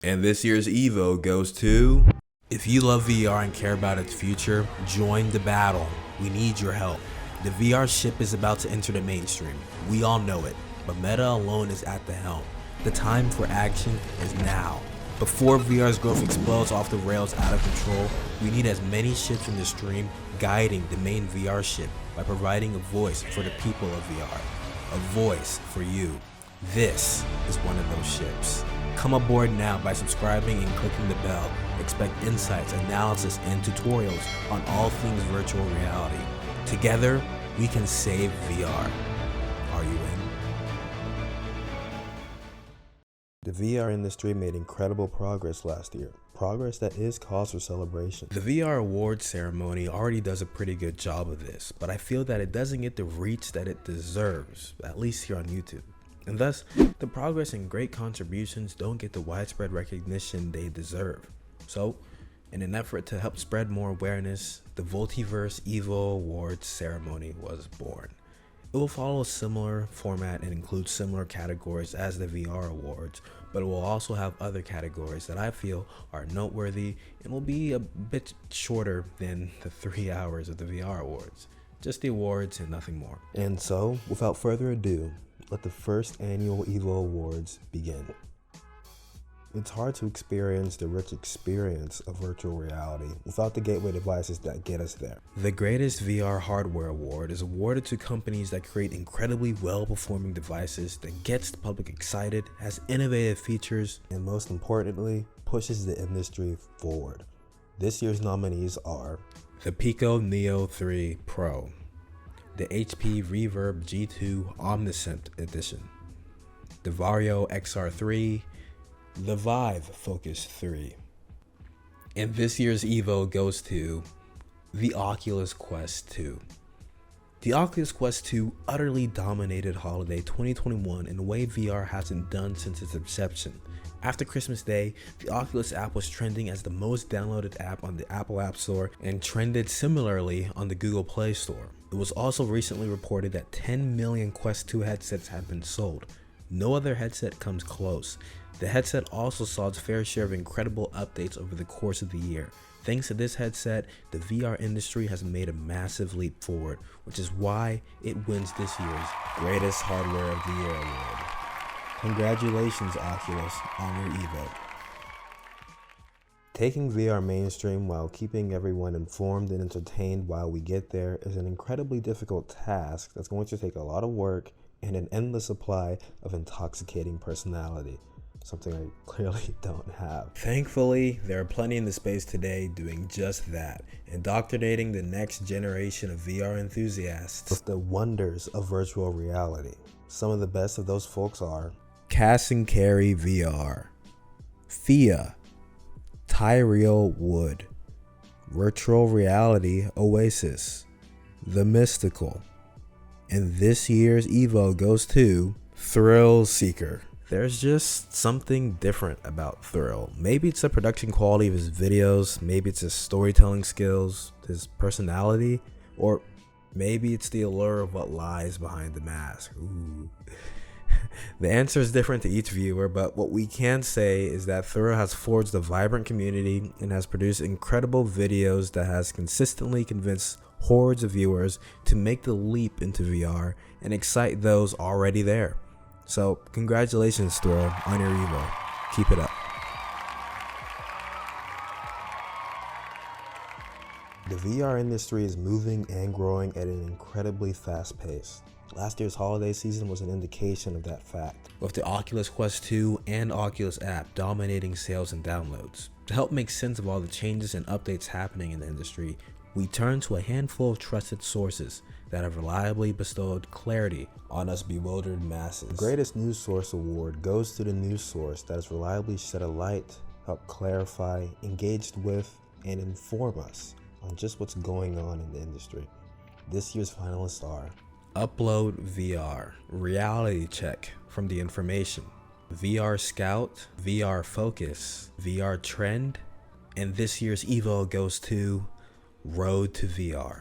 And this year's Evo goes to... If you love VR and care about its future, join the battle. We need your help. The VR ship is about to enter the mainstream. We all know it, but Meta alone is at the helm. The time for action is now. Before VR's growth explodes off the rails out of control, we need as many ships in the stream guiding the main VR ship by providing a voice for the people of VR. A voice for you. This is one of those ships. Come aboard now by subscribing and clicking the bell. Expect insights, analysis, and tutorials on all things virtual reality. Together, we can save VR. Are you in? The VR industry made incredible progress last year. Progress that is cause for celebration. The VR Awards ceremony already does a pretty good job of this, but I feel that it doesn't get the reach that it deserves, at least here on YouTube. And thus, the progress and great contributions don't get the widespread recognition they deserve. So, in an effort to help spread more awareness, the Vultiverse Evo Awards ceremony was born. It will follow a similar format and include similar categories as the VR Awards, but it will also have other categories that I feel are noteworthy and will be a bit shorter than the 3 hours of the VR Awards. Just the awards and nothing more. And so, without further ado, let the first annual Evo Awards begin. It's hard to experience the rich experience of virtual reality without the gateway devices that get us there. The greatest VR hardware award is awarded to companies that create incredibly well-performing devices that gets the public excited, has innovative features, and most importantly, pushes the industry forward. This year's nominees are the Pico Neo 3 Pro, the HP Reverb G2 Omniscient Edition, the Vario XR3, the Vive Focus 3. And this year's Evo goes to the Oculus Quest 2. The Oculus Quest 2 utterly dominated holiday 2021 in a way VR hasn't done since its inception. After Christmas Day, the Oculus app was trending as the most downloaded app on the Apple App Store and trended similarly on the Google Play Store. It was also recently reported that 10 million Quest 2 headsets have been sold. No other headset comes close. The headset also saw its fair share of incredible updates over the course of the year. Thanks to this headset, the VR industry has made a massive leap forward, which is why it wins this year's Greatest Hardware of the Year award. Congratulations, Oculus, on your Evo. Taking VR mainstream while keeping everyone informed and entertained while we get there is an incredibly difficult task that's going to take a lot of work and an endless supply of intoxicating personality. Something I clearly don't have. Thankfully, there are plenty in the space today doing just that, indoctrinating the next generation of VR enthusiasts with the wonders of virtual reality. Some of the best of those folks are Cass and Carry VR, Thea, Tyrell Wood, Virtual Reality Oasis, The Mystical, and this year's Evo goes to Thrill Seeker. There's just something different about Thrill. Maybe it's the production quality of his videos, maybe it's his storytelling skills, his personality, or maybe it's the allure of what lies behind the mask. Ooh. The answer is different to each viewer, but what we can say is that Thrill has forged a vibrant community and has produced incredible videos that has consistently convinced hordes of viewers to make the leap into VR and excite those already there. So, congratulations, Thrill, on your Evo. Keep it up. The VR industry is moving and growing at an incredibly fast pace. Last year's holiday season was an indication of that fact, with the Oculus Quest 2 and Oculus app dominating sales and downloads. To help make sense of all the changes and updates happening in the industry, we turn to a handful of trusted sources that have reliably bestowed clarity on us bewildered masses. The Greatest News Source Award goes to the news source that has reliably shed a light, helped clarify, engaged with, and inform us on just what's going on in the industry. This year's finalists are Upload VR, Reality Check from The Information, VR Scout, VR Focus, VR Trend, and this year's Evo goes to Road to VR.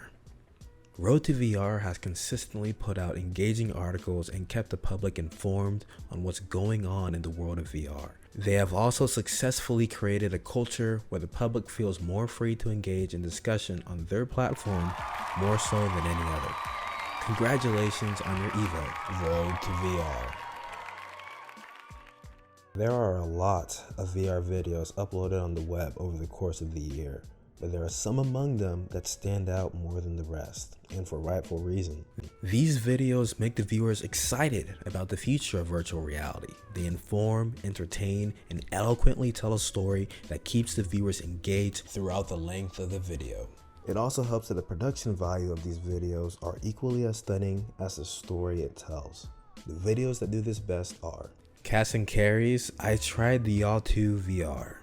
Road to VR has consistently put out engaging articles and kept the public informed on what's going on in the world of VR. They have also successfully created a culture where the public feels more free to engage in discussion on their platform more so than any other. Congratulations on your Evo, Road to VR. There are a lot of VR videos uploaded on the web over the course of the year, but there are some among them that stand out more than the rest, and for rightful reason. These videos make the viewers excited about the future of virtual reality. They inform, entertain, and eloquently tell a story that keeps the viewers engaged throughout the length of the video. It also helps that the production value of these videos are equally as stunning as the story it tells. The videos that do this best are Cast and Carries, I Tried the Y'all 2 VR.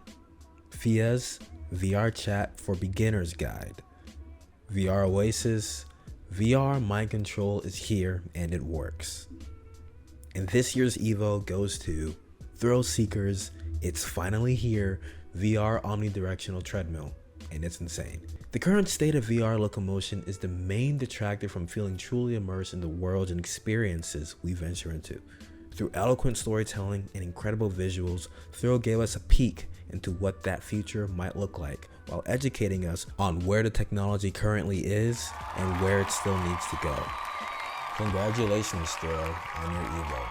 Fia's VR Chat for Beginners Guide. VR Oasis, VR Mind Control is here and it works. And this year's Evo goes to Thrill Seekers, It's Finally Here, VR Omnidirectional Treadmill, and it's insane. The current state of VR locomotion is the main detractor from feeling truly immersed in the worlds and experiences we venture into. Through eloquent storytelling and incredible visuals, Thrill gave us a peek into what that future might look like, while educating us on where the technology currently is and where it still needs to go. Congratulations, Thrill, on your Evo.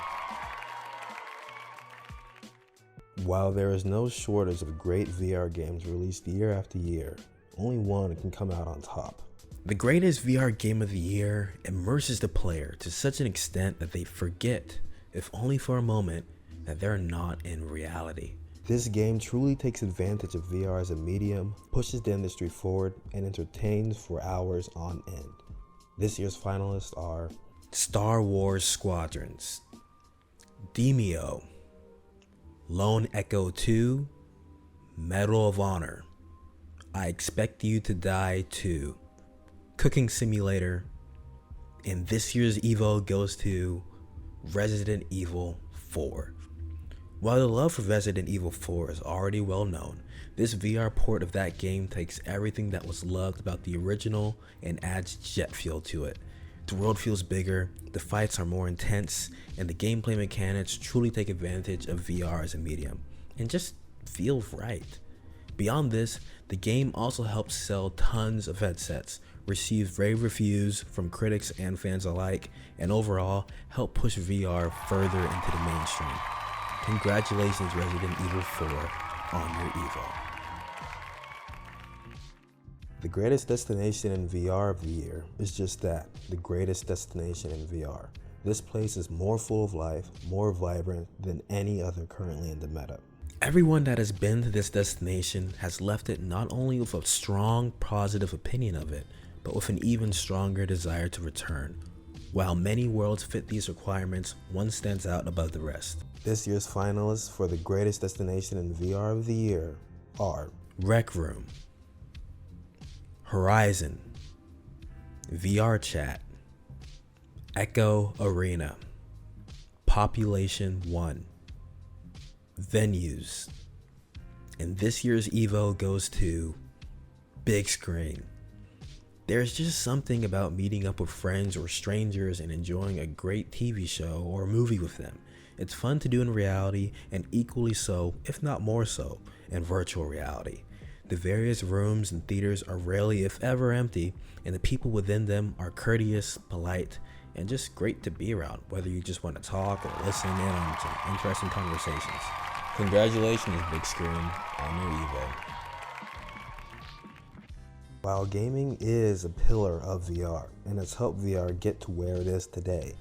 While there is no shortage of great VR games released year after year, only one can come out on top. The greatest VR game of the year immerses the player to such an extent that they forget, if only for a moment, that they're not in reality. This game truly takes advantage of VR as a medium, pushes the industry forward, and entertains for hours on end. This year's finalists are Star Wars Squadrons, Demio, Lone Echo 2, Medal of Honor, I Expect You to Die 2, Cooking Simulator, and this year's Evo goes to Resident Evil 4. While the love for Resident Evil 4 is already well known, this VR port of that game takes everything that was loved about the original and adds jet fuel to it. The world feels bigger, the fights are more intense, and the gameplay mechanics truly take advantage of VR as a medium, and just feel right. Beyond this, the game also helps sell tons of headsets, received rave reviews from critics and fans alike, and overall help push VR further into the mainstream. Congratulations, Resident Evil 4, on your Evo. the greatest destination in VR of the year is just that, the greatest destination in VR. This place is more full of life, more vibrant than any other currently in the meta. Everyone that has been to this destination has left it not only with a strong positive opinion of it, but with an even stronger desire to return. While many worlds fit these requirements, one stands out above the rest. This year's finalists for the greatest destination in VR of the year are Rec Room, Horizon, VR Chat, Echo Arena, Population 1, Venues, and this year's Evo goes to Big Screen. There's just something about meeting up with friends or strangers and enjoying a great TV show or movie with them. It's fun to do in reality and equally so, if not more so, in virtual reality. The various rooms and theaters are rarely, if ever, empty, and the people within them are courteous, polite, and just great to be around, whether you just want to talk or listen in on some interesting conversations. Congratulations, Big Screen, on your Evo. While gaming is a pillar of VR and has helped VR get to where it is today,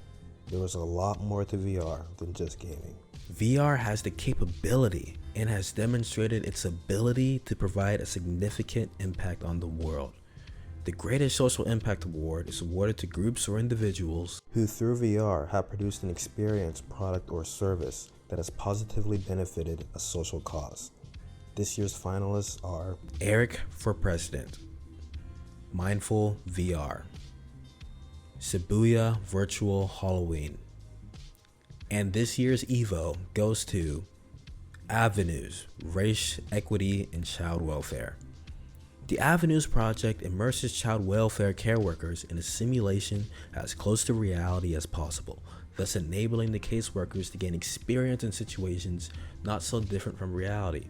there was a lot more to VR than just gaming. VR has the capability and has demonstrated its ability to provide a significant impact on the world. The Greatest Social Impact Award is awarded to groups or individuals who through VR have produced an experience, product, or service that has positively benefited a social cause. This year's finalists are Eric for President, Mindful VR, Shibuya Virtual Halloween, and this year's Evo goes to Avenues, Race, Equity, and Child Welfare. The Avenues project immerses child welfare care workers in a simulation as close to reality as possible, thus enabling the caseworkers to gain experience in situations not so different from reality.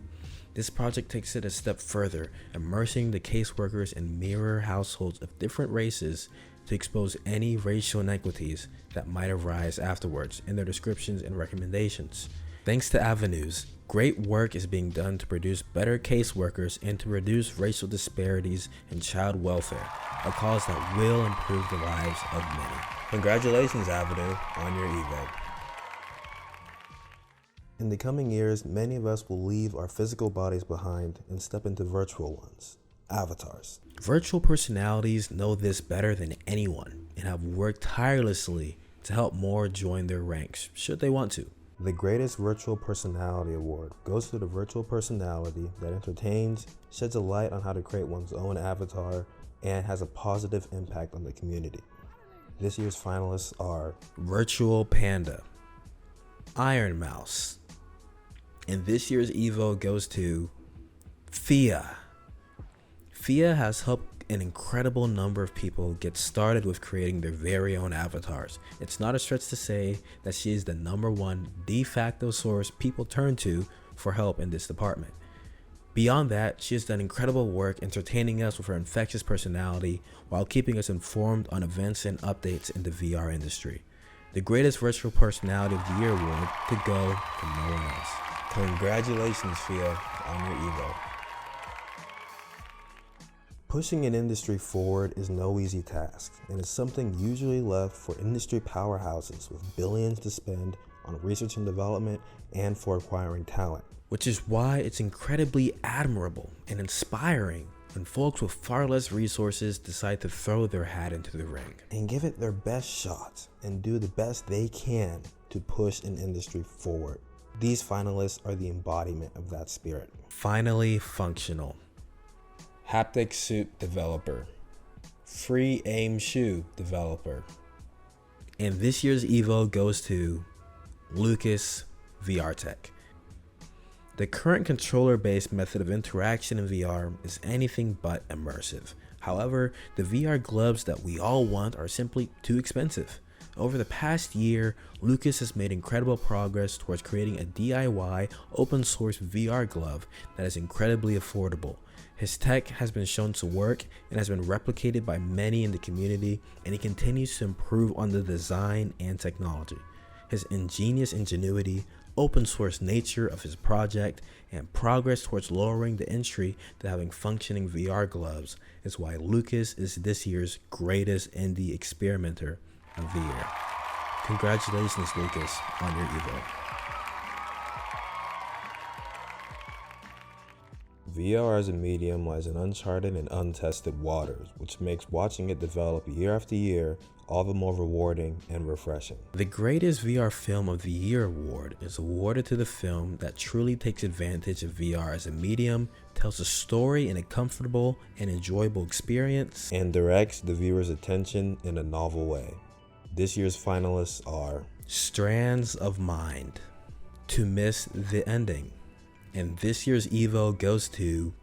This project takes it a step further, immersing the caseworkers in mirror households of different races to expose any racial inequities that might arise afterwards in their descriptions and recommendations. Thanks to Avenues, great work is being done to produce better caseworkers and to reduce racial disparities in child welfare, a cause that will improve the lives of many. Congratulations, Avenue, on your Evo. In the coming years, many of us will leave our physical bodies behind and step into virtual ones, avatars. Virtual personalities know this better than anyone and have worked tirelessly to help more join their ranks, should they want to. The greatest virtual personality award goes to the virtual personality that entertains, sheds a light on how to create one's own avatar, and has a positive impact on the community. This year's finalists are Virtual Panda, Iron Mouse, and this year's Evo goes to Thea. Thea has helped an incredible number of people get started with creating their very own avatars. It's not a stretch to say that she is the #1 de facto source people turn to for help in this department. Beyond that, she has done incredible work entertaining us with her infectious personality while keeping us informed on events and updates in the VR industry. The greatest virtual personality of the year award could go to no one else. Congratulations, Thea, on your Evo. Pushing an industry forward is no easy task, and is something usually left for industry powerhouses with billions to spend on research and development and for acquiring talent. Which is why it's incredibly admirable and inspiring when folks with far less resources decide to throw their hat into the ring. And give it their best shot and do the best they can to push an industry forward. These finalists are the embodiment of that spirit. Finally functional. Haptic suit developer, free aim shoe developer. And this year's Evo goes to Lucas VR Tech. The current controller-based method of interaction in VR is anything but immersive. However, the VR gloves that we all want are simply too expensive. Over the past year, Lucas has made incredible progress towards creating a DIY open source VR glove that is incredibly affordable. His tech has been shown to work and has been replicated by many in the community, and he continues to improve on the design and technology. His ingenious ingenuity, open source nature of his project, and progress towards lowering the entry to having functioning VR gloves is why Lucas is this year's greatest indie experimenter of the year. Congratulations, Lucas, on your Evo. VR as a medium lies in uncharted and untested waters, which makes watching it develop year after year all the more rewarding and refreshing. The greatest VR film of the year award is awarded to the film that truly takes advantage of VR as a medium, tells a story in a comfortable and enjoyable experience, and directs the viewer's attention in a novel way. This year's finalists are Strands of Mind, To Miss the Ending, and this year's Evo goes to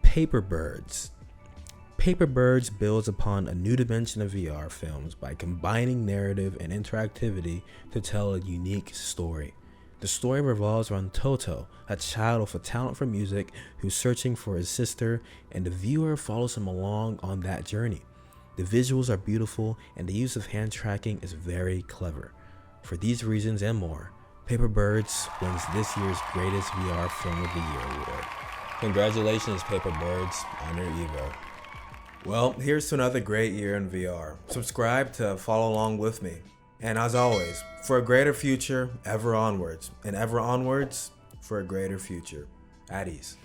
Paper Birds. Paper Birds builds upon a new dimension of VR films by combining narrative and interactivity to tell a unique story. The story revolves around Toto, a child with a talent for music who's searching for his sister, and the viewer follows him along on that journey. The visuals are beautiful and the use of hand tracking is very clever. For these reasons and more, Paper Birds wins this year's greatest VR film of the year award. Congratulations, Paper Birds, on your Evo. Well, here's to another great year in VR. Subscribe to follow along with me. And as always, for a greater future, ever onwards. And ever onwards for a greater future. At ease.